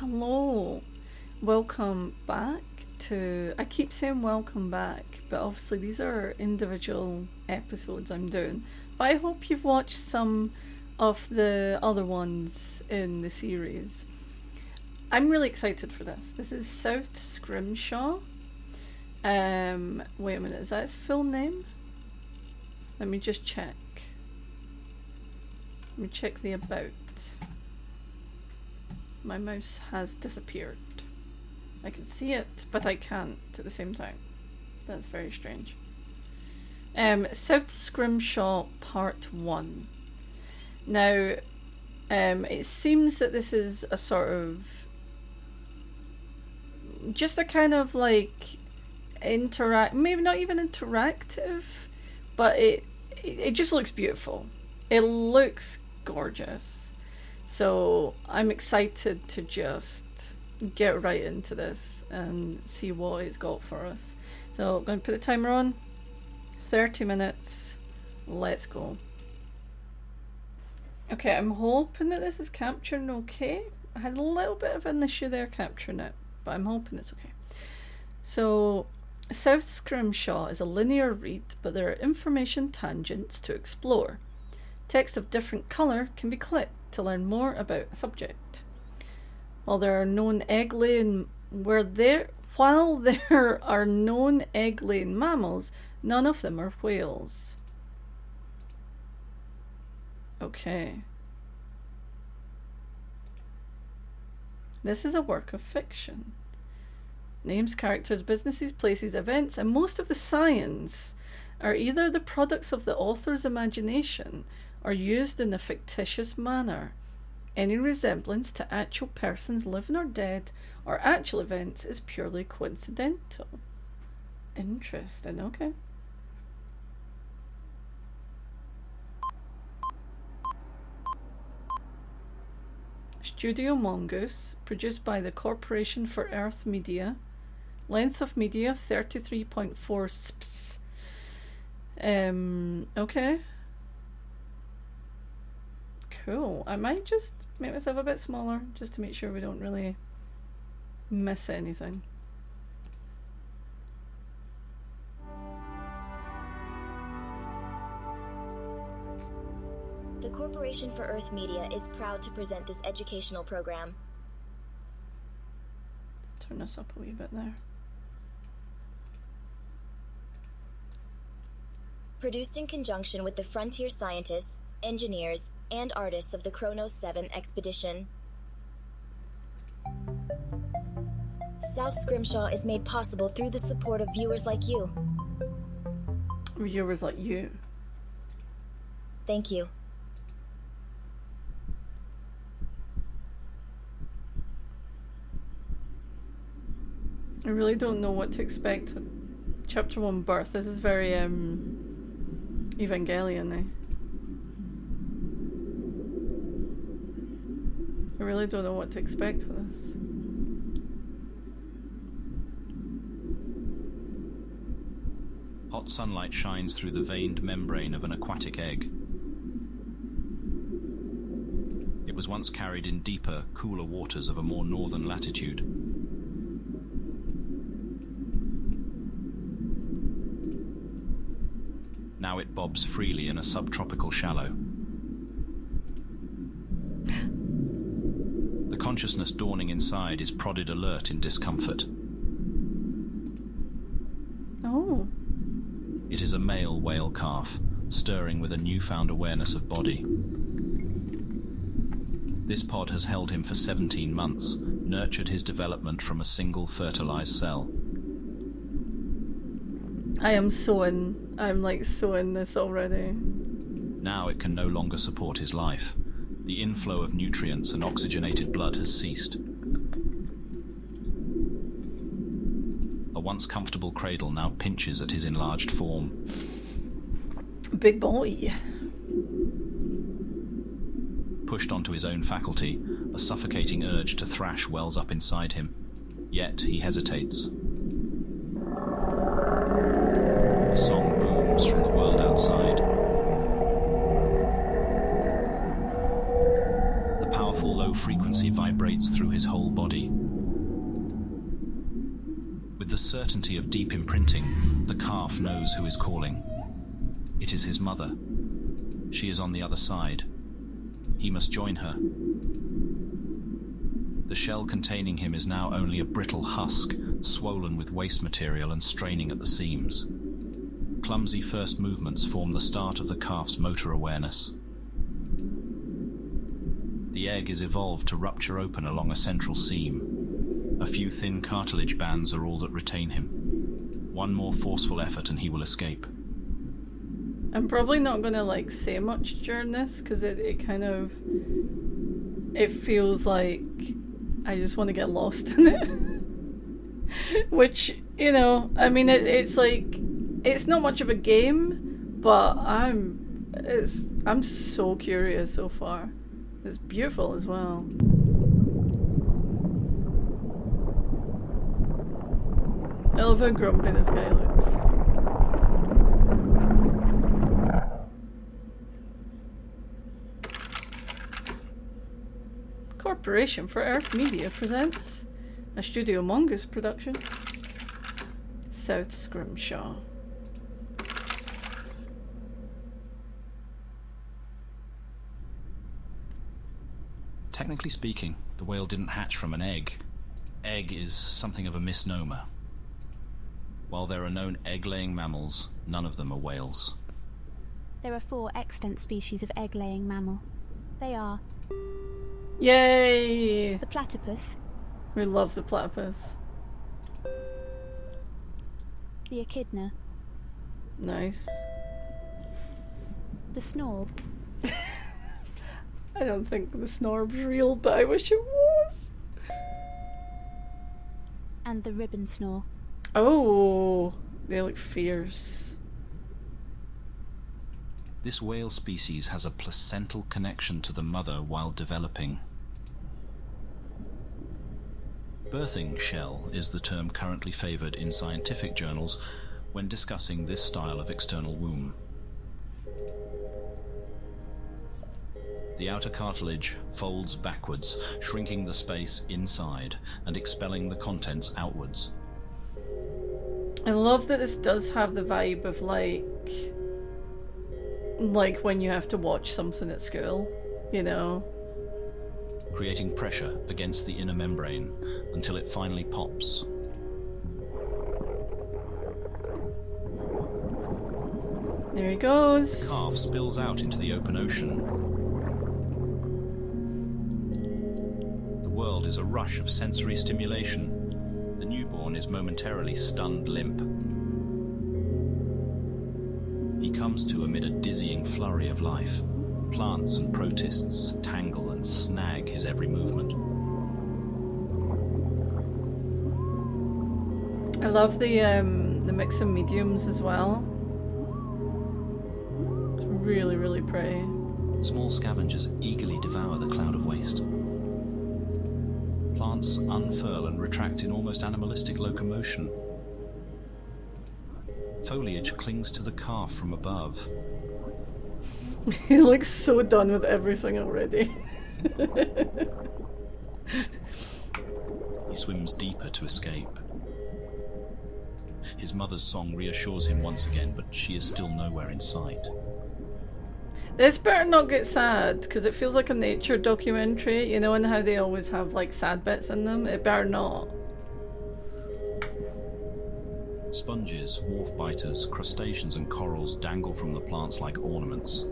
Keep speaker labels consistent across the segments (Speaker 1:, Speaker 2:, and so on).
Speaker 1: Hello, welcome back to. I keep saying welcome back, but obviously these are individual episodes I'm doing. But I hope you've watched some of the other ones in the series. I'm really excited for this. This is South Scrimshaw. Wait a minute, is that his full name? Let me just check. Let me check the about. My mouse has disappeared. I can see it, but I can't at the same time. That's very strange. South Scrimshaw Part 1. Now, it seems that this is a sort of... just a kind of like... maybe not even interactive, but it just looks beautiful. It looks gorgeous. So I'm excited to just get right into this and see what it's got for us. So I'm going to put the timer on. 30 minutes. Let's go. Okay, I'm hoping that this is capturing okay. I had a little bit of an issue there capturing it, but I'm hoping it's okay. So, South Scrimshaw is a linear read, but there are information tangents to explore. Text of different colour can be clicked to learn more about a subject. While there are known egg-laying mammals, none of them are whales. Okay. This is a work of fiction. Names, characters, businesses, places, events, and most of the science are either the products of the author's imagination or used in a fictitious manner. Any resemblance to actual persons living or dead or actual events is purely coincidental. Interesting, okay. Studio Mongoose, produced by the Corporation for Earth Media. Length of media 33.4 sps. Okay. Cool. I might just make myself a bit smaller just to make sure we don't really miss anything.
Speaker 2: The Corporation for Earth Media is proud to present this educational program.
Speaker 1: Turn this up a wee bit there.
Speaker 2: Produced in conjunction with the frontier scientists, engineers, and artists of the Kronos 7 expedition. South Scrimshaw is made possible through the support of viewers like you.
Speaker 1: Viewers like you.
Speaker 2: Thank you.
Speaker 1: I really don't know what to expect. Chapter 1 Birth. This is very Evangelion-y. I really don't know what to expect with this.
Speaker 3: Hot sunlight shines through the veined membrane of an aquatic egg. It was once carried in deeper, cooler waters of a more northern latitude. Now it bobs freely in a subtropical shallow. The consciousness dawning inside is prodded alert in discomfort.
Speaker 1: Oh.
Speaker 3: It is a male whale calf, stirring with a newfound awareness of body. This pod has held him for 17 months, nurtured his development from a single fertilized cell.
Speaker 1: I'm so in this already.
Speaker 3: Now it can no longer support his life. The inflow of nutrients and oxygenated blood has ceased. A once comfortable cradle now pinches at his enlarged form.
Speaker 1: Big boy.
Speaker 3: Pushed onto his own faculty, a suffocating urge to thrash wells up inside him. Yet he hesitates. A song booms from the world outside. The powerful powerful low frequency vibrates through his whole body. With the certainty of deep imprinting, the calf knows who is calling. It is his mother. She is on the other side. He must join her. The shell containing him is now only a brittle husk, swollen with waste material and straining at the seams. Clumsy first movements form the start of the calf's motor awareness. The egg is evolved to rupture open along a central seam. A few thin cartilage bands are all that retain him. One more forceful effort and he will escape.
Speaker 1: I'm probably not going to say much during this because it feels like I just want to get lost in it. Which, it's not much of a game, but I'm so curious so far. It's beautiful as well. I love how grumpy this guy looks. Corporation for Earth Media presents a Studio Mongoose production. South Scrimshaw.
Speaker 3: Technically speaking, the whale didn't hatch from an egg. Egg is something of a misnomer. While there are known egg-laying mammals, none of them are whales.
Speaker 4: There are 4 extant species of egg-laying mammal. They are...
Speaker 1: Yay!
Speaker 4: The platypus.
Speaker 1: We love the platypus.
Speaker 4: The echidna.
Speaker 1: Nice.
Speaker 4: The snorb.
Speaker 1: I don't think the snorb's real, but I wish it was.
Speaker 4: And the ribbon snore.
Speaker 1: Oh, they look fierce.
Speaker 3: This whale species has a placental connection to the mother while developing. Birthing shell is the term currently favoured in scientific journals when discussing this style of external womb. The outer cartilage folds backwards, shrinking the space inside and expelling the contents outwards.
Speaker 1: I love that this does have the vibe of like when you have to watch something at school,
Speaker 3: Creating pressure against the inner membrane until it finally pops.
Speaker 1: There he goes.
Speaker 3: The calf spills out into the open ocean. The world is a rush of sensory stimulation. The newborn is momentarily stunned limp. He comes to amid a dizzying flurry of life. Plants and protists tangle and snag his every movement.
Speaker 1: I love the mix of mediums as well. It's really, really pretty.
Speaker 3: Small scavengers eagerly devour the cloud of waste. Plants unfurl and retract in almost animalistic locomotion. Foliage clings to the calf from above.
Speaker 1: He looks so done with everything already.
Speaker 3: He swims deeper to escape. His mother's song reassures him once again, but she is still nowhere in sight.
Speaker 1: This better not get sad, because it feels like a nature documentary, and how they always have sad bits in them. It better not.
Speaker 3: Sponges, wharf biters, crustaceans and corals dangle from the plants like ornaments.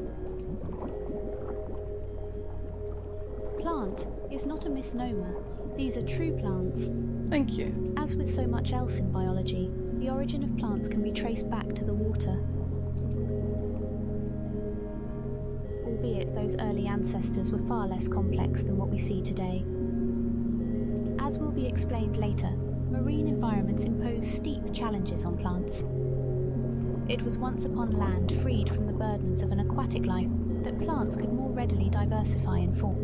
Speaker 4: Plant is not a misnomer. These are true plants.
Speaker 1: Thank you.
Speaker 4: As with so much else in biology, the origin of plants can be traced back to the water. Albeit those early ancestors were far less complex than what we see today. As will be explained later, marine environments impose steep challenges on plants. It was once upon land freed from the burdens of an aquatic life that plants could more readily diversify in form.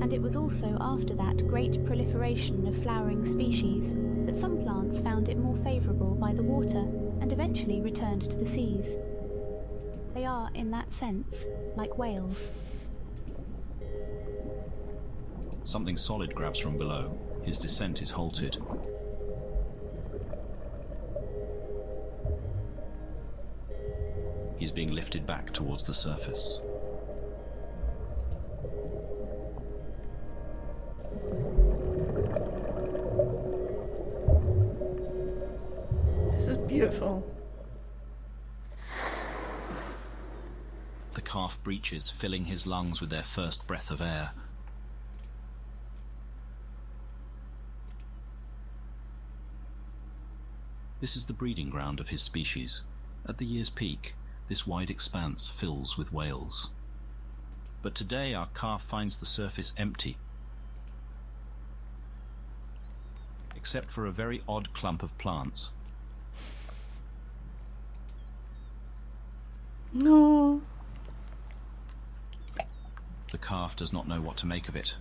Speaker 4: And it was also after that great proliferation of flowering species that some plants found it more favourable by the water and eventually returned to the seas. They are, in that sense, like whales.
Speaker 3: Something solid grabs from below. His descent is halted. He's being lifted back towards the surface.
Speaker 1: This is beautiful.
Speaker 3: The calf breaches, filling his lungs with their first breath of air. This is the breeding ground of his species. At the year's peak, this wide expanse fills with whales. But today our calf finds the surface empty, except for a very odd clump of plants.
Speaker 1: No.
Speaker 3: The calf does not know what to make of it.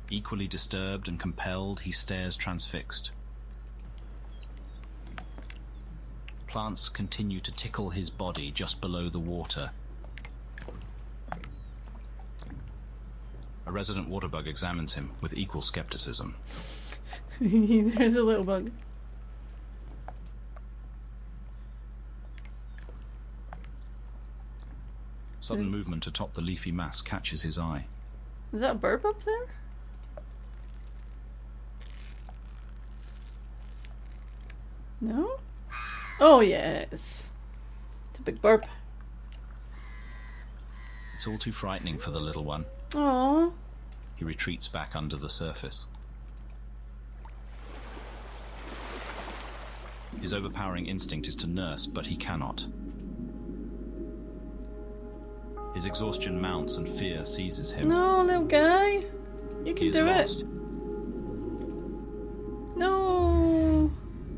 Speaker 3: Equally disturbed and compelled, he stares transfixed. Plants continue to tickle his body just below the water. A resident water bug examines him with equal skepticism.
Speaker 1: There's a little bug.
Speaker 3: Sudden movement atop the leafy mass catches his eye.
Speaker 1: Is that a burp up there? No? Oh yes. It's a big burp.
Speaker 3: It's all too frightening for the little one.
Speaker 1: Aww.
Speaker 3: He retreats back under the surface. His overpowering instinct is to nurse, but he cannot. His exhaustion mounts and fear seizes him.
Speaker 1: No, little guy. You
Speaker 3: He
Speaker 1: can
Speaker 3: is
Speaker 1: do
Speaker 3: lost.
Speaker 1: it. No.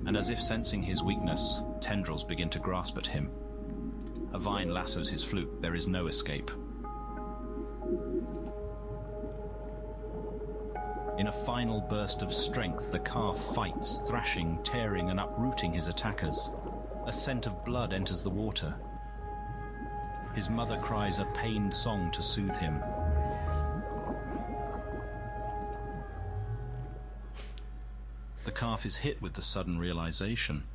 Speaker 3: And as if sensing his weakness, tendrils begin to grasp at him. A vine lassos his flute. There is no escape. In a final burst of strength, the calf fights, thrashing, tearing, and uprooting his attackers. A scent of blood enters the water. His mother cries a pained song to soothe him. The calf is hit with the sudden realization.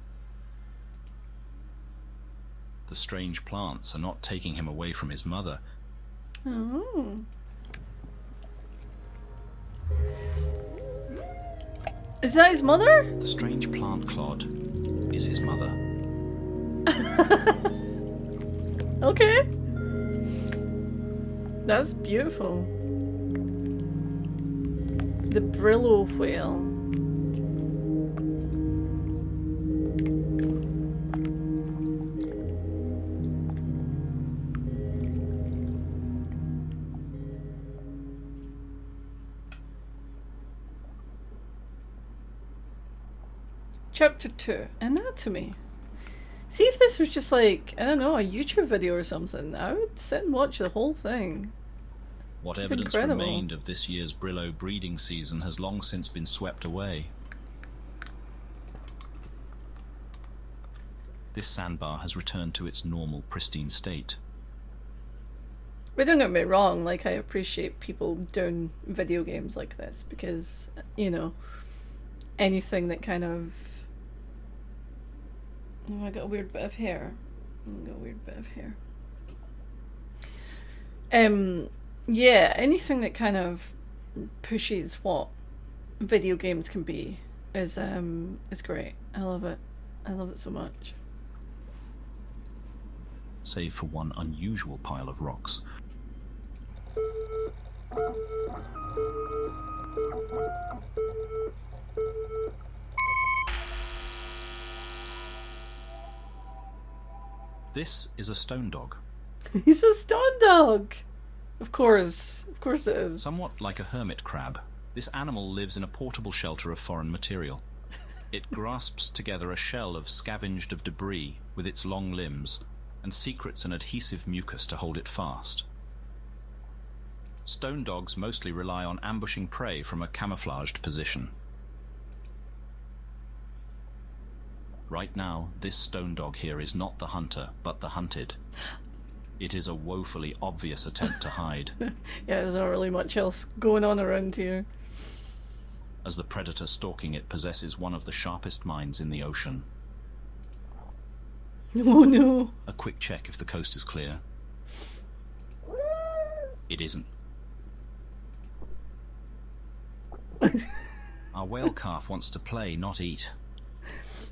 Speaker 3: The strange plants are not taking him away from his mother.
Speaker 1: Oh. Is that his mother?
Speaker 3: The strange plant clod is his mother.
Speaker 1: Okay. That's beautiful. The Brillo whale. Chapter 2, Anatomy. See, if this was just like, I don't know, a YouTube video or something, I would sit and watch the whole thing.
Speaker 3: What
Speaker 1: It's
Speaker 3: evidence
Speaker 1: incredible.
Speaker 3: remained of this year's Brillo breeding season has long since been swept away. This sandbar has returned to its normal, pristine state.
Speaker 1: But don't get me wrong, like, I appreciate people doing video games like this because, you know, anything that kind of... Oh, I got a weird bit of hair. Yeah, anything that kind of pushes what video games can be is great. I love it. I love it so much.
Speaker 3: Save for one unusual pile of rocks. This is a stone dog.
Speaker 1: He's a stone dog! Of course it is.
Speaker 3: Somewhat like a hermit crab, this animal lives in a portable shelter of foreign material. It grasps together a shell of scavenged of debris with its long limbs and secretes an adhesive mucus to hold it fast. Stone dogs mostly rely on ambushing prey from a camouflaged position. Right now, this stone dog here is not the hunter, but the hunted. It is a woefully obvious attempt to hide.
Speaker 1: Yeah, there's not really much else going on around here.
Speaker 3: As the predator stalking it possesses one of the sharpest minds in the ocean.
Speaker 1: Oh no.
Speaker 3: A quick check if the coast is clear. It isn't. Our whale calf wants to play, not eat.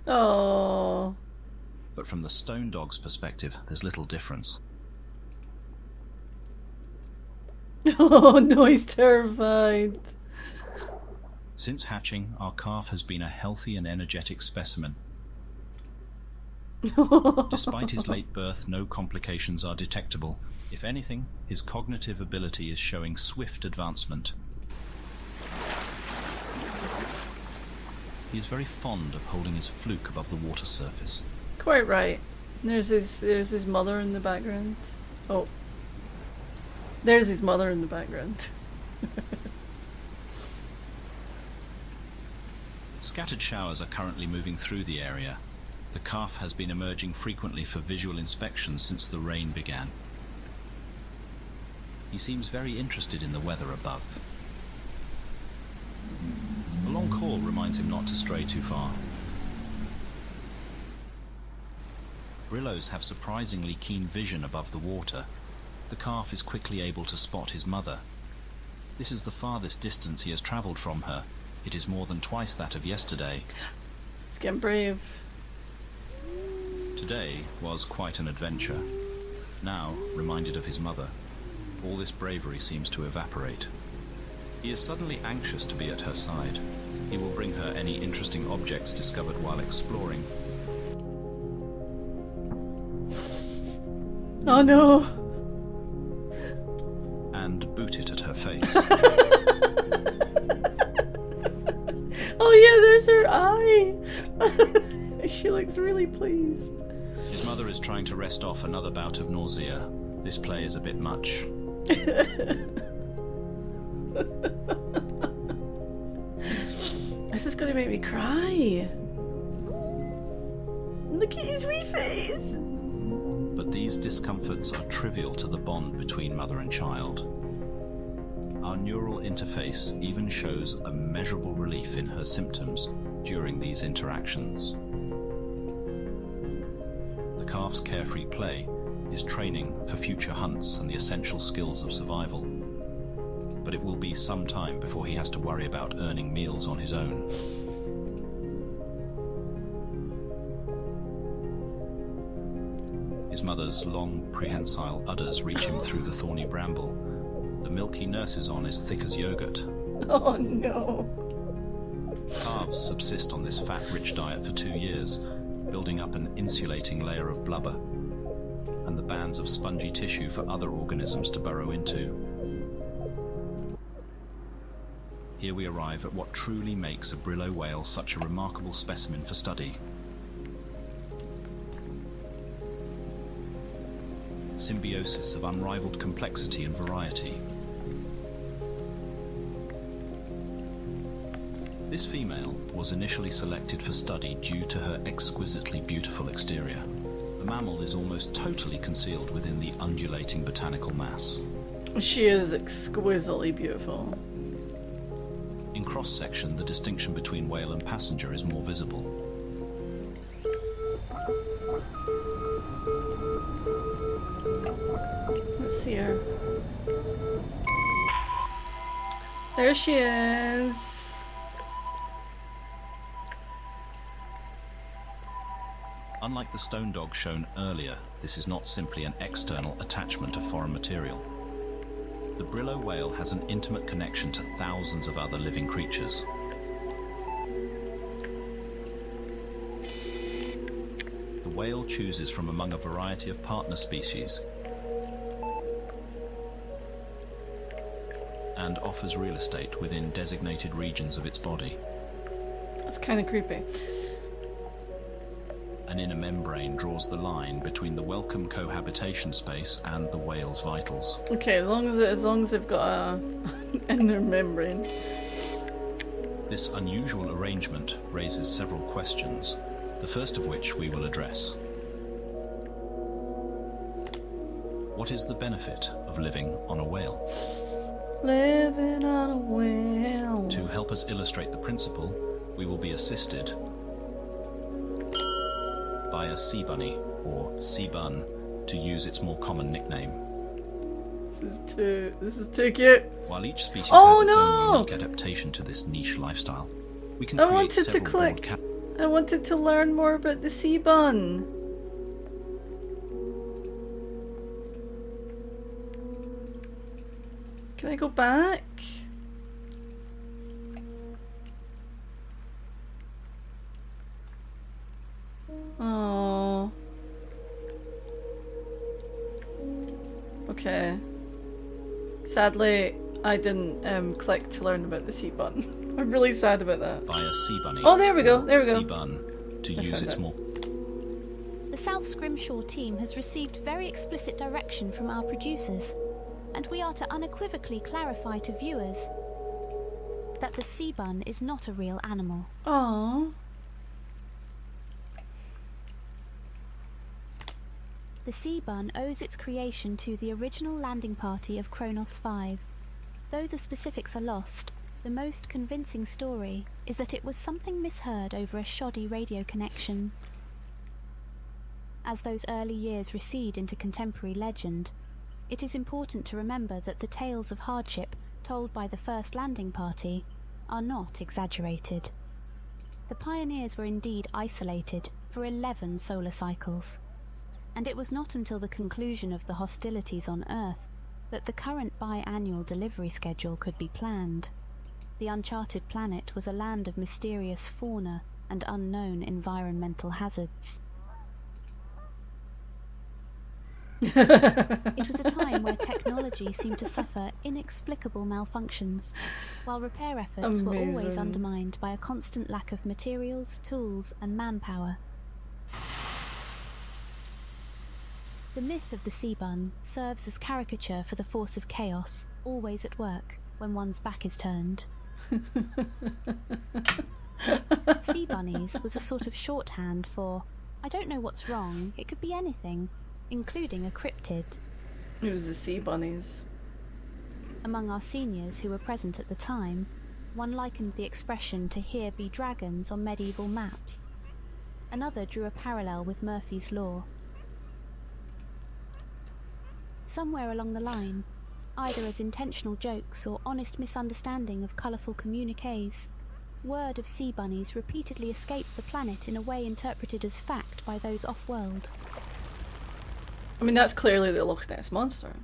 Speaker 1: Oh.
Speaker 3: But from the stone dog's perspective, there's little difference.
Speaker 1: Oh no, he's terrified.
Speaker 3: Since hatching, our calf has been a healthy and energetic specimen. Despite his late birth, no complications are detectable. If anything, his cognitive ability is showing swift advancement. He is very fond of holding his fluke above the water surface.
Speaker 1: Quite right. There's his mother in the background. Oh. There's his mother in the background.
Speaker 3: Scattered showers are currently moving through the area. The calf has been emerging frequently for visual inspection since the rain began. He seems very interested in the weather above. A long call reminds him not to stray too far. Brillos have surprisingly keen vision above the water. The calf is quickly able to spot his mother. This is the farthest distance he has travelled from her. It is more than twice that of yesterday.
Speaker 1: He's getting brave.
Speaker 3: Today was quite an adventure. Now, reminded of his mother, all this bravery seems to evaporate. He is suddenly anxious to be at her side. He will bring her any interesting objects discovered while exploring.
Speaker 1: Oh no!
Speaker 3: And boot it at her face.
Speaker 1: Oh yeah, there's her eye! She looks really pleased.
Speaker 3: His mother is trying to rest off another bout of nausea. This play is a bit much.
Speaker 1: This is gonna make me cry. Look at his wee face!
Speaker 3: But these discomforts are trivial to the bond between mother and child. Our neural interface even shows a measurable relief in her symptoms during these interactions. The calf's carefree play is training for future hunts and the essential skills of survival. But it will be some time before he has to worry about earning meals on his own. His mother's long, prehensile udders reach him through the thorny bramble. The milk he nurses on is thick as yogurt.
Speaker 1: Oh no.
Speaker 3: Calves subsist on this fat-rich diet for 2 years, building up an insulating layer of blubber, and the bands of spongy tissue for other organisms to burrow into. Here we arrive at what truly makes a Brillo whale such a remarkable specimen for study. Symbiosis of unrivaled complexity and variety. This female was initially selected for study due to her exquisitely beautiful exterior. The mammal is almost totally concealed within the undulating botanical mass.
Speaker 1: She is exquisitely beautiful.
Speaker 3: In cross-section, the distinction between whale and passenger is more visible.
Speaker 1: Let's see her. There she is.
Speaker 3: Unlike the stone dog shown earlier, this is not simply an external attachment to foreign material. The Brillo whale has an intimate connection to thousands of other living creatures. The whale chooses from among a variety of partner species and offers real estate within designated regions of its body.
Speaker 1: That's kind of creepy.
Speaker 3: An inner membrane draws the line between the welcome cohabitation space and the whale's vitals.
Speaker 1: Okay, as long as they've got a inner membrane.
Speaker 3: This unusual arrangement raises several questions. the first of which we will address. What is the benefit of living on a whale?
Speaker 1: Living on a whale.
Speaker 3: To help us illustrate the principle, we will be assisted by a sea bunny, or sea bun, to use its more common nickname.
Speaker 1: This is too cute.
Speaker 3: While each species
Speaker 1: Oh,
Speaker 3: has its
Speaker 1: no!
Speaker 3: own unique adaptation to this niche lifestyle, we can
Speaker 1: I
Speaker 3: create
Speaker 1: wanted to
Speaker 3: several
Speaker 1: click.
Speaker 3: broad
Speaker 1: I wanted to learn more about the sea bun. Can I go back? Oh. Okay. Sadly, I didn't click to learn about the sea bun. I'm really sad about that.
Speaker 3: by a sea bunny.
Speaker 1: Oh, there we go,
Speaker 3: or
Speaker 1: there we go.
Speaker 3: Sea bun, to
Speaker 1: I
Speaker 3: use
Speaker 1: found
Speaker 3: its
Speaker 1: it.
Speaker 3: more
Speaker 4: The South Scrimshaw team has received very explicit direction from our producers, and we are to unequivocally clarify to viewers that the sea bun is not a real animal.
Speaker 1: Aww.
Speaker 4: The sea bun owes its creation to the original landing party of Kronos 5. Though the specifics are lost, the most convincing story is that it was something misheard over a shoddy radio connection. As those early years recede into contemporary legend, it is important to remember that the tales of hardship told by the first landing party are not exaggerated. The pioneers were indeed isolated for 11 solar cycles, and it was not until the conclusion of the hostilities on Earth that the current biannual delivery schedule could be planned. The uncharted planet was a land of mysterious fauna and unknown environmental hazards. It was a time where technology seemed to suffer inexplicable malfunctions, while repair efforts were always
Speaker 1: Amazing.
Speaker 4: undermined by a constant lack of materials, tools, and manpower. The myth of the sea bun serves as caricature for the force of chaos, always at work when one's back is turned. Sea bunnies was a sort of shorthand for, I don't know what's wrong, it could be anything, including a cryptid.
Speaker 1: It was the sea bunnies.
Speaker 4: Among our seniors who were present at the time, one likened the expression to "here be dragons" on medieval maps. Another drew a parallel with Murphy's Law. Somewhere along the line, either as intentional jokes or honest misunderstanding of colourful communiques, word of sea bunnies repeatedly escaped the planet in a way interpreted as fact by those off-world.
Speaker 1: I mean, that's clearly the Loch Ness Monster.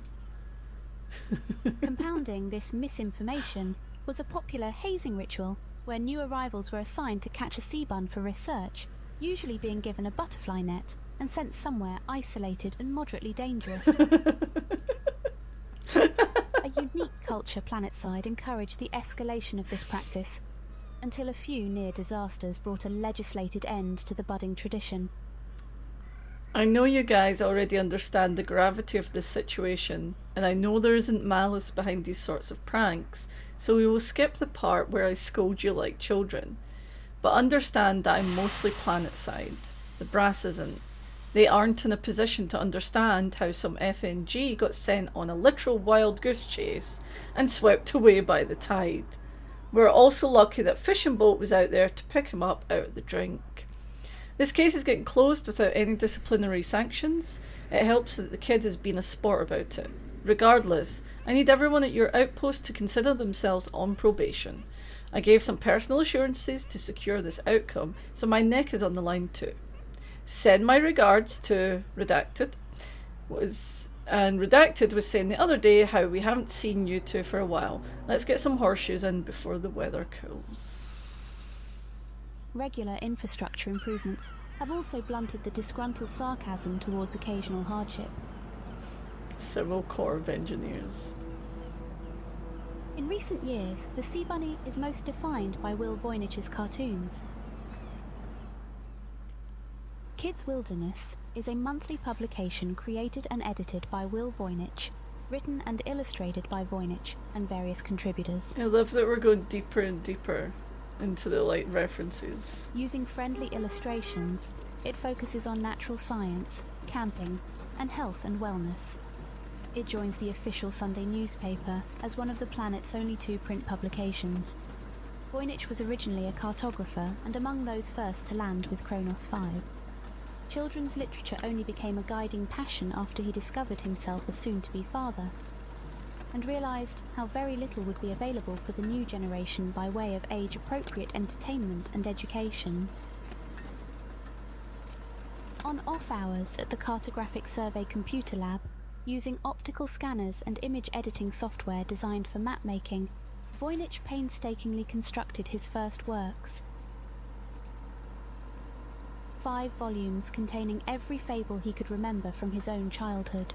Speaker 4: Compounding this misinformation was a popular hazing ritual where new arrivals were assigned to catch a sea bun for research, usually being given a butterfly net and sent somewhere isolated and moderately dangerous. A unique culture planetside encouraged the escalation of this practice, until a few near disasters brought a legislated end to the budding tradition.
Speaker 1: I know you guys already understand the gravity of this situation, and I know there isn't malice behind these sorts of pranks, so we will skip the part where I scold you like children. But understand that I'm mostly planetside. The brass isn't. They aren't in a position to understand how some FNG got sent on a literal wild goose chase and swept away by the tide. We're also lucky that Fishing Boat was out there to pick him up out of the drink. This case is getting closed without any disciplinary sanctions. It helps that the kid has been a sport about it. Regardless, I need everyone at your outpost to consider themselves on probation. I gave some personal assurances to secure this outcome, so my neck is on the line too. Send my regards to Redacted. Redacted was saying the other day how we haven't seen you two for a while. Let's get some horseshoes in before the weather cools.
Speaker 4: Regular infrastructure improvements have also blunted the disgruntled sarcasm towards occasional hardship.
Speaker 1: Civil Corps of Engineers.
Speaker 4: In recent years, the Sea Bunny is most defined by Will Voynich's cartoons. Kids Wilderness is a monthly publication created and edited by Will Voynich, written and illustrated by Voynich and various contributors.
Speaker 1: I love that we're going deeper and deeper into the like references.
Speaker 4: Using friendly illustrations, it focuses on natural science, camping, and health and wellness. It joins the official Sunday newspaper as one of the planet's only 2 print publications. Voynich was originally a cartographer and among those first to land with Kronos 5. Children's literature only became a guiding passion after he discovered himself a soon-to-be father, and realised how very little would be available for the new generation by way of age-appropriate entertainment and education. On off hours at the Cartographic Survey Computer Lab, using optical scanners and image editing software designed for map making, Voynich painstakingly constructed his first works. 5 volumes containing every fable he could remember from his own childhood.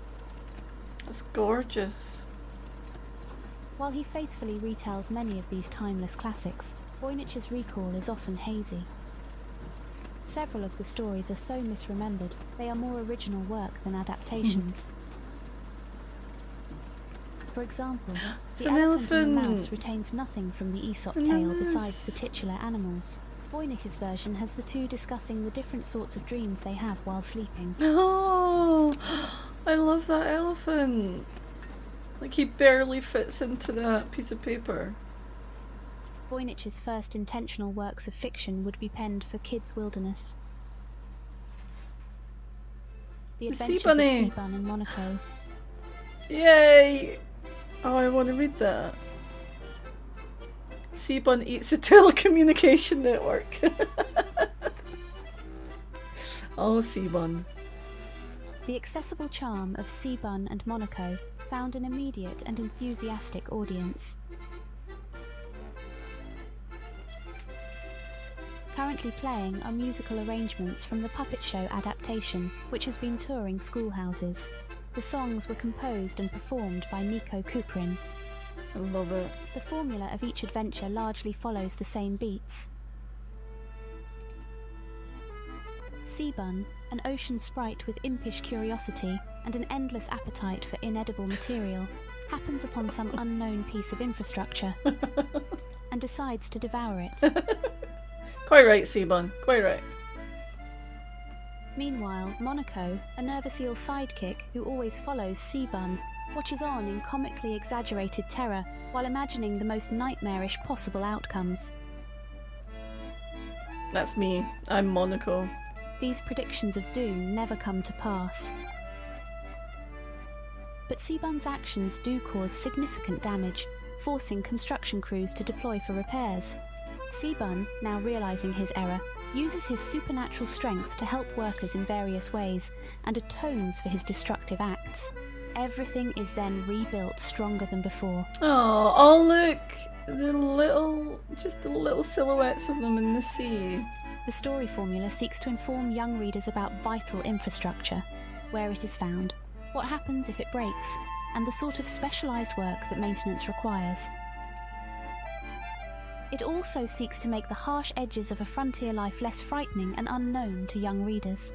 Speaker 1: That's gorgeous.
Speaker 4: While he faithfully retells many of these timeless classics, Voynich's recall is often hazy. Several of the stories are so misremembered they are more original work than adaptations. For example, the elephant and the mouse retains nothing from the Aesop tale besides the titular animals. Voynich's version has the 2 discussing the different sorts of dreams they have while sleeping.
Speaker 1: Oh, I love that elephant. Like he barely fits into that piece of paper.
Speaker 4: Voynich's first intentional works of fiction would be penned for kids' wilderness. The Adventures of Seabun and Monaco.
Speaker 1: Yay! Oh, I want to read that. Seabun eats a telecommunication network. Oh, Seabun.
Speaker 4: The accessible charm of Seabun and Monaco found an immediate and enthusiastic audience. Currently playing are musical arrangements from the puppet show adaptation, which has been touring schoolhouses. The songs were composed and performed by Nico Kuprin.
Speaker 1: I love it.
Speaker 4: The formula of each adventure largely follows the same beats. Seabun, an ocean sprite with impish curiosity and an endless appetite for inedible material, happens upon some unknown piece of infrastructure and decides to devour it.
Speaker 1: Quite right, Seabun. Quite right.
Speaker 4: Meanwhile, Monaco, a nervous eel sidekick who always follows Seabun, watches on in comically exaggerated terror while imagining the most nightmarish possible outcomes.
Speaker 1: That's me. I'm Monaco.
Speaker 4: These predictions of doom never come to pass. But Seabun's actions do cause significant damage, forcing construction crews to deploy for repairs. Seabun, now realising his error, uses his supernatural strength to help workers in various ways and atones for his destructive acts. Everything is then rebuilt stronger than before.
Speaker 1: Oh, look! The little silhouettes of them in the sea.
Speaker 4: The story formula seeks to inform young readers about vital infrastructure, where it is found, what happens if it breaks, and the sort of specialised work that maintenance requires. It also seeks to make the harsh edges of a frontier life less frightening and unknown to young readers.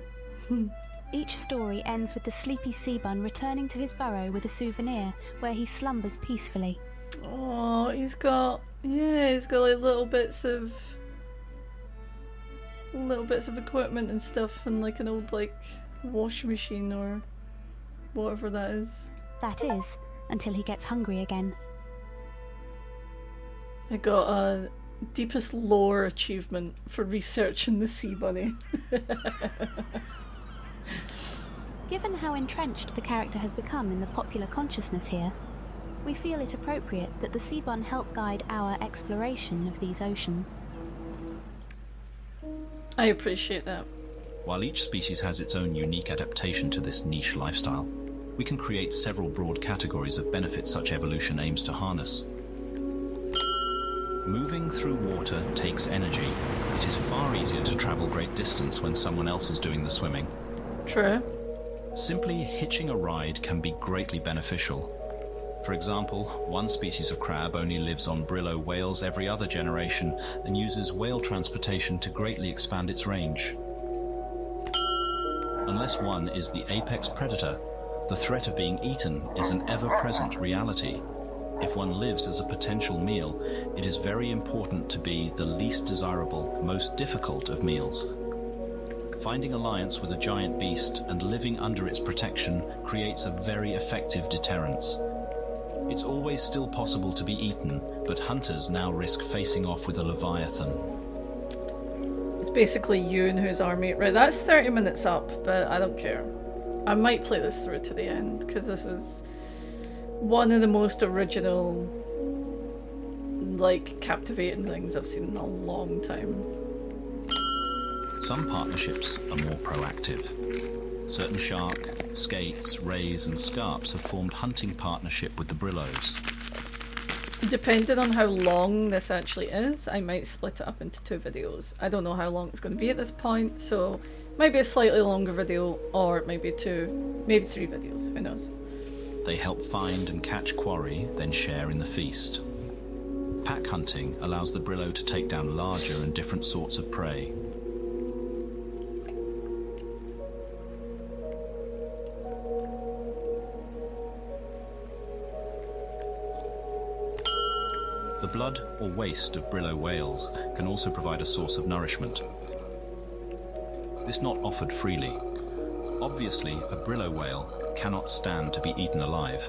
Speaker 4: Each story ends with the sleepy Seabun returning to his burrow with a souvenir where he slumbers peacefully.
Speaker 1: Oh, he's got like little bits of equipment and stuff, and like an old washing machine or whatever that is.
Speaker 4: That is, until he gets hungry again.
Speaker 1: I got a deepest lore achievement for researching the sea bunny.
Speaker 4: Given how entrenched the character has become in the popular consciousness here, we feel it appropriate that the Seabun help guide our exploration of these oceans.
Speaker 1: I appreciate that.
Speaker 3: While each species has its own unique adaptation to this niche lifestyle, we can create several broad categories of benefits such evolution aims to harness. Moving through water takes energy. It is far easier to travel great distance when someone else is doing the swimming.
Speaker 1: True.
Speaker 3: Simply hitching a ride can be greatly beneficial. For example, one species of crab only lives on Brillo whales every other generation and uses whale transportation to greatly expand its range. Unless one is the apex predator, the threat of being eaten is an ever-present reality. If one lives as a potential meal, it is very important to be the least desirable, most difficult of meals. Finding alliance with a giant beast and living under its protection creates a very effective deterrence. It's always still possible to be eaten, but hunters now risk facing off with a leviathan.
Speaker 1: It's basically you and whose army. Right, that's 30 minutes up, but I don't care. I might play this through to the end, because this is one of the most original, like, captivating things I've seen in a long time.
Speaker 3: Some partnerships are more proactive. Certain shark, skates, rays and scarps have formed hunting partnership with the Brillos.
Speaker 1: Depending on how long this actually is, I might split it up into 2 videos. I don't know how long it's going to be at this point, so maybe a slightly longer video, or maybe 2, maybe 3 videos, who knows.
Speaker 3: They help find and catch quarry, then share in the feast. Pack hunting allows the Brillo to take down larger and different sorts of prey. The blood or waste of Brillo whales can also provide a source of nourishment. This not offered freely. Obviously, a Brillo whale cannot stand to be eaten alive.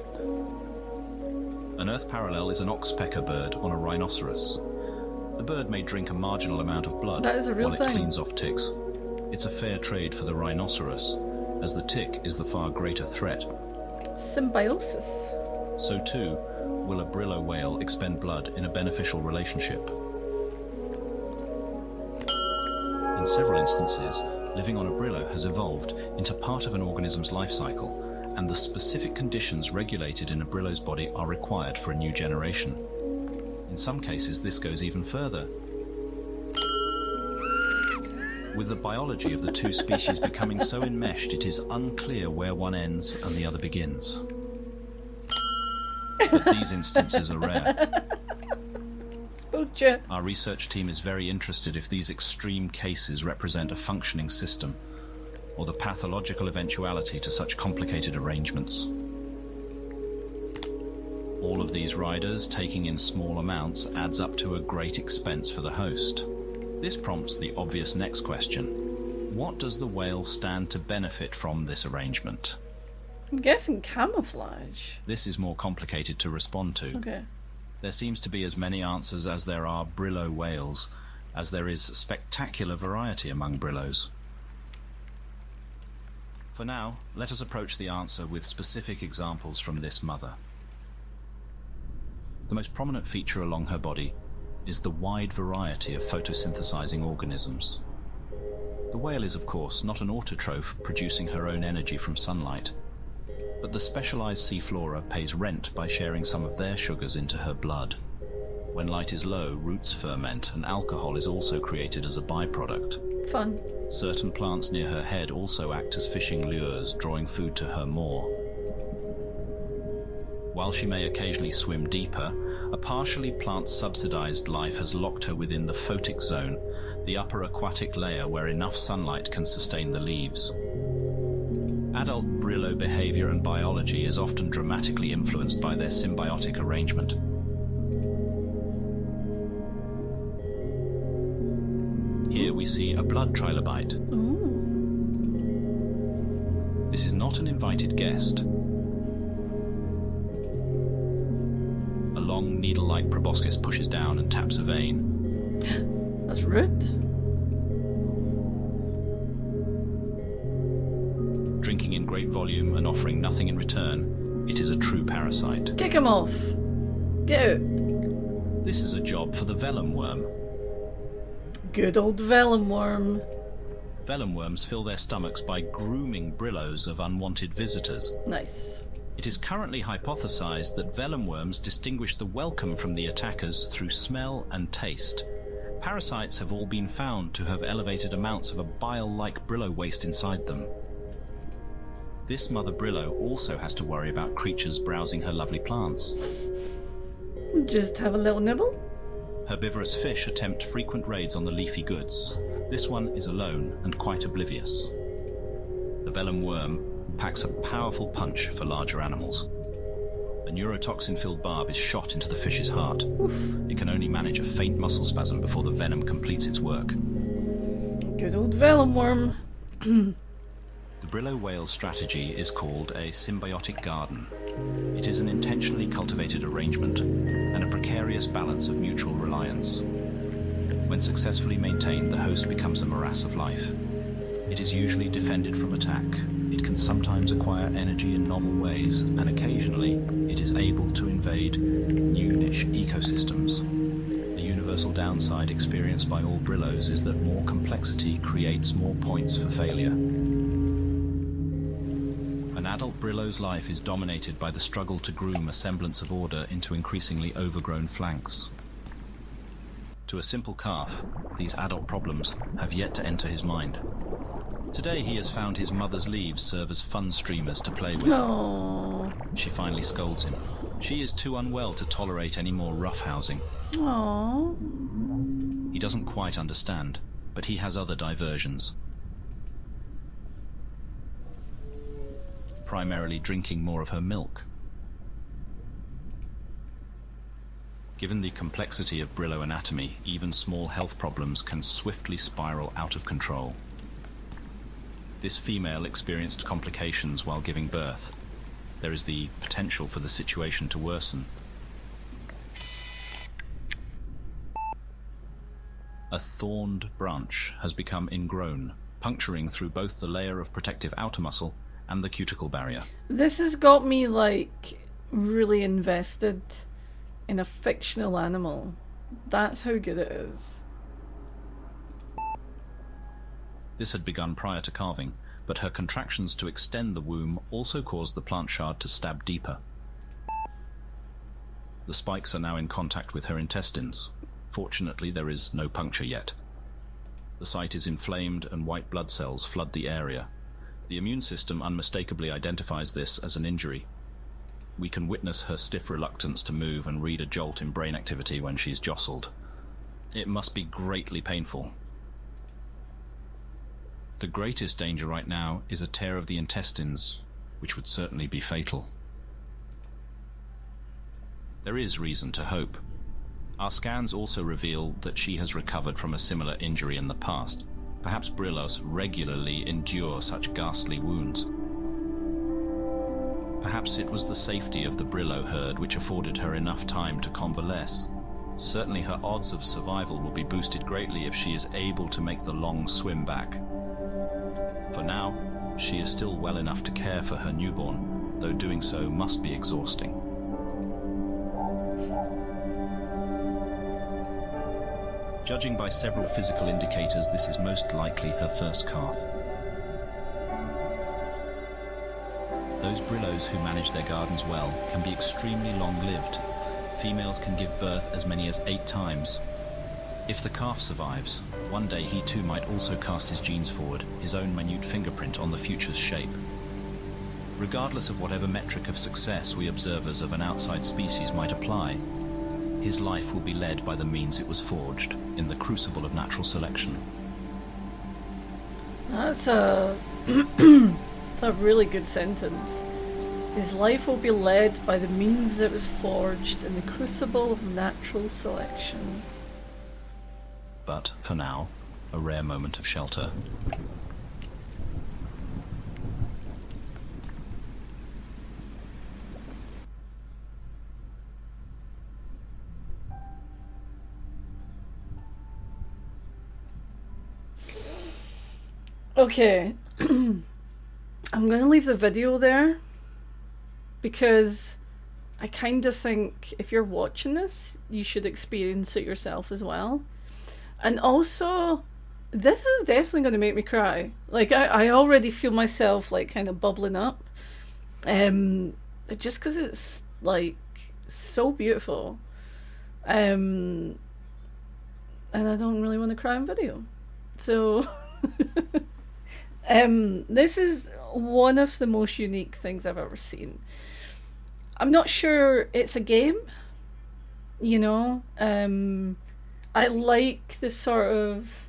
Speaker 3: An Earth parallel is an oxpecker bird on a rhinoceros. The bird may drink a marginal amount of blood
Speaker 1: That is a real
Speaker 3: while
Speaker 1: thing.
Speaker 3: it cleans off ticks. It's a fair trade for the rhinoceros, as the tick is the far greater threat.
Speaker 1: Symbiosis.
Speaker 3: So too, will a Brillo whale expend blood in a beneficial relationship. In several instances, living on a Brillo has evolved into part of an organism's life cycle, and the specific conditions regulated in a Brillo's body are required for a new generation. In some cases, this goes even further. With the biology of the 2 species becoming so enmeshed, it is unclear where one ends and the other begins. But these instances are rare.
Speaker 1: Spooked ya.
Speaker 3: Our research team is very interested if these extreme cases represent a functioning system, or the pathological eventuality to such complicated arrangements. All of these riders taking in small amounts adds up to a great expense for the host. This prompts the obvious next question. What does the whale stand to benefit from this arrangement?
Speaker 1: I'm guessing camouflage.
Speaker 3: This is more complicated to respond to.
Speaker 1: Okay.
Speaker 3: There seems to be as many answers as there are Brillo whales, as there is spectacular variety among Brillos. For now, let us approach the answer with specific examples from this mother. The most prominent feature along her body is the wide variety of photosynthesizing organisms. The whale is, of course, not an autotroph producing her own energy from sunlight, but the specialized sea flora pays rent by sharing some of their sugars into her blood. When light is low, roots ferment, and alcohol is also created as a byproduct.
Speaker 1: Fun.
Speaker 3: Certain plants near her head also act as fishing lures, drawing food to her maw. While she may occasionally swim deeper, a partially plant-subsidized life has locked her within the photic zone, the upper aquatic layer where enough sunlight can sustain the leaves. Adult Brillo behavior and biology is often dramatically influenced by their symbiotic arrangement. Here we see a blood trilobite.
Speaker 1: Ooh.
Speaker 3: This is not an invited guest. A long needle-like proboscis pushes down and taps a vein.
Speaker 1: That's rude.
Speaker 3: Drinking in great volume and offering nothing in return, it is a true parasite.
Speaker 1: Kick him off. Get out.
Speaker 3: This is a job for the vellum worm.
Speaker 1: Good old vellum worm.
Speaker 3: Vellum worms fill their stomachs by grooming Brillos of unwanted visitors.
Speaker 1: Nice.
Speaker 3: It is currently hypothesized that vellum worms distinguish the welcome from the attackers through smell and taste. Parasites have all been found to have elevated amounts of a bile-like Brillo waste inside them. This mother Brillo also has to worry about creatures browsing her lovely plants.
Speaker 1: Just have a little nibble.
Speaker 3: Herbivorous fish attempt frequent raids on the leafy goods. This one is alone and quite oblivious. The vellum worm packs a powerful punch for larger animals. A neurotoxin-filled barb is shot into the fish's heart.
Speaker 1: Oof.
Speaker 3: It can only manage a faint muscle spasm before the venom completes its work.
Speaker 1: Good old vellum worm.
Speaker 3: The Brillo whale's strategy is called a symbiotic garden. It is an intentionally cultivated arrangement and a precarious balance of mutual reliance. When successfully maintained, the host becomes a morass of life. It is usually defended from attack. It can sometimes acquire energy in novel ways, and occasionally it is able to invade new niche ecosystems. The universal downside experienced by all Brillos is that more complexity creates more points for failure. An adult Brillo's life is dominated by the struggle to groom a semblance of order into increasingly overgrown flanks. To a simple calf, these adult problems have yet to enter his mind. Today he has found his mother's leaves serve as fun streamers to play with.
Speaker 1: Aww.
Speaker 3: She finally scolds him. She is too unwell to tolerate any more roughhousing.
Speaker 1: Aww.
Speaker 3: He doesn't quite understand, but he has other diversions. Primarily drinking more of her milk. Given the complexity of Brillo anatomy, even small health problems can swiftly spiral out of control. This female experienced complications while giving birth. There is the potential for the situation to worsen. A thorned branch has become ingrown, puncturing through both the layer of protective outer muscle and the cuticle barrier.
Speaker 1: This has got me, like, really invested in a fictional animal. That's how good it is.
Speaker 3: This had begun prior to calving, but her contractions to extend the womb also caused the plant shard to stab deeper. The spikes are now in contact with her intestines. Fortunately, there is no puncture yet. The site is inflamed and white blood cells flood the area. The immune system unmistakably identifies this as an injury. We can witness her stiff reluctance to move and read a jolt in brain activity when she's jostled. It must be greatly painful. The greatest danger right now is a tear of the intestines, which would certainly be fatal. There is reason to hope. Our scans also reveal that she has recovered from a similar injury in the past. Perhaps Brillos regularly endure such ghastly wounds. Perhaps it was the safety of the Brillo herd which afforded her enough time to convalesce. Certainly her odds of survival will be boosted greatly if she is able to make the long swim back. For now, she is still well enough to care for her newborn, though doing so must be exhausting. Judging by several physical indicators, this is most likely her first calf. Those Brillos who manage their gardens well can be extremely long-lived. Females can give birth as many as 8 times. If the calf survives, one day he too might also cast his genes forward, his own minute fingerprint on the future's shape. Regardless of whatever metric of success we observers of an outside species might apply, his life will be led by the means it was forged in the crucible of natural selection.
Speaker 1: That's that's a really good sentence. His life will be led by the means it was forged in the crucible of natural selection.
Speaker 3: But, for now, a rare moment of shelter.
Speaker 1: Okay, I'm going to leave the video there because I kind of think if you're watching this, you should experience it yourself as well. And also, this is definitely going to make me cry. Like, I already feel myself, like, kind of bubbling up. Just because it's, like, so beautiful. And I don't really want to cry on video. So, this is one of the most unique things I've ever seen. I'm not sure it's a game, you know. I like the sort of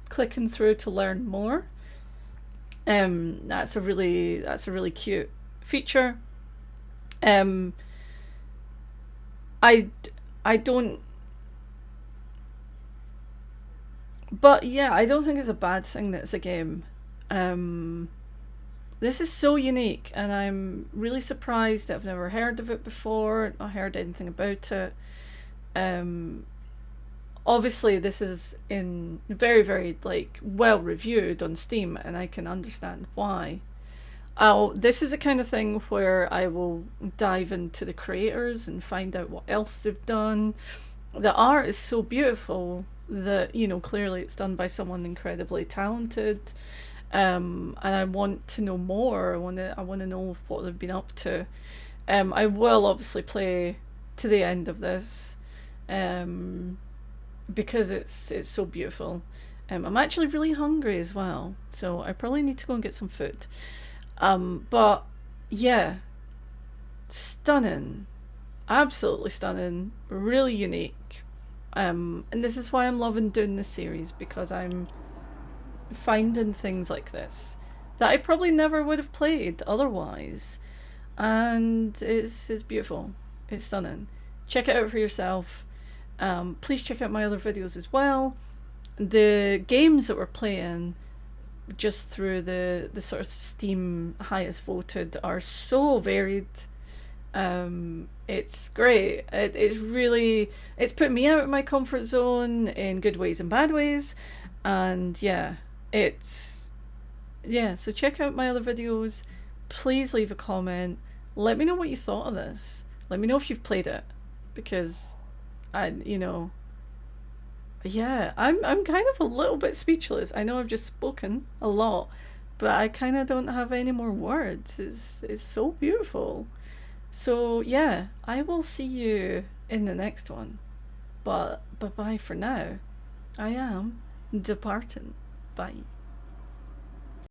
Speaker 1: clicking through to learn more. That's a really cute feature. Um, I don't. But yeah, I don't think it's a bad thing that it's a game. This is so unique, and I'm really surprised that I've never heard of it before, not heard anything about it. Um, Obviously, this is in very, very like well reviewed on Steam, and I can understand why. This is the kind of thing where I will dive into the creators and find out what else they've done. The art is so beautiful that, you know, clearly it's done by someone incredibly talented. And I want to know more. I want to know what they've been up to. I will obviously play to the end of this, because it's so beautiful. I'm actually really hungry as well, so I probably need to go and get some food. But yeah, stunning, absolutely stunning, really unique. And this is why I'm loving doing this series, because I'm finding things like this that I probably never would have played otherwise. And it's beautiful. It's stunning. Check it out for yourself. Please check out my other videos as well. The games that we're playing just through the sort of Steam highest voted are so varied. It's great. It's put me out of my comfort zone in good ways and bad ways. And yeah, so check out my other videos. Please leave a comment. Let me know what you thought of this. Let me know if you've played it, because I'm kind of a little bit speechless. I know I've just spoken a lot, but I kind of don't have any more words. It's so beautiful. So yeah, I will see you in the next one. But bye bye for now. I am departing. Bye.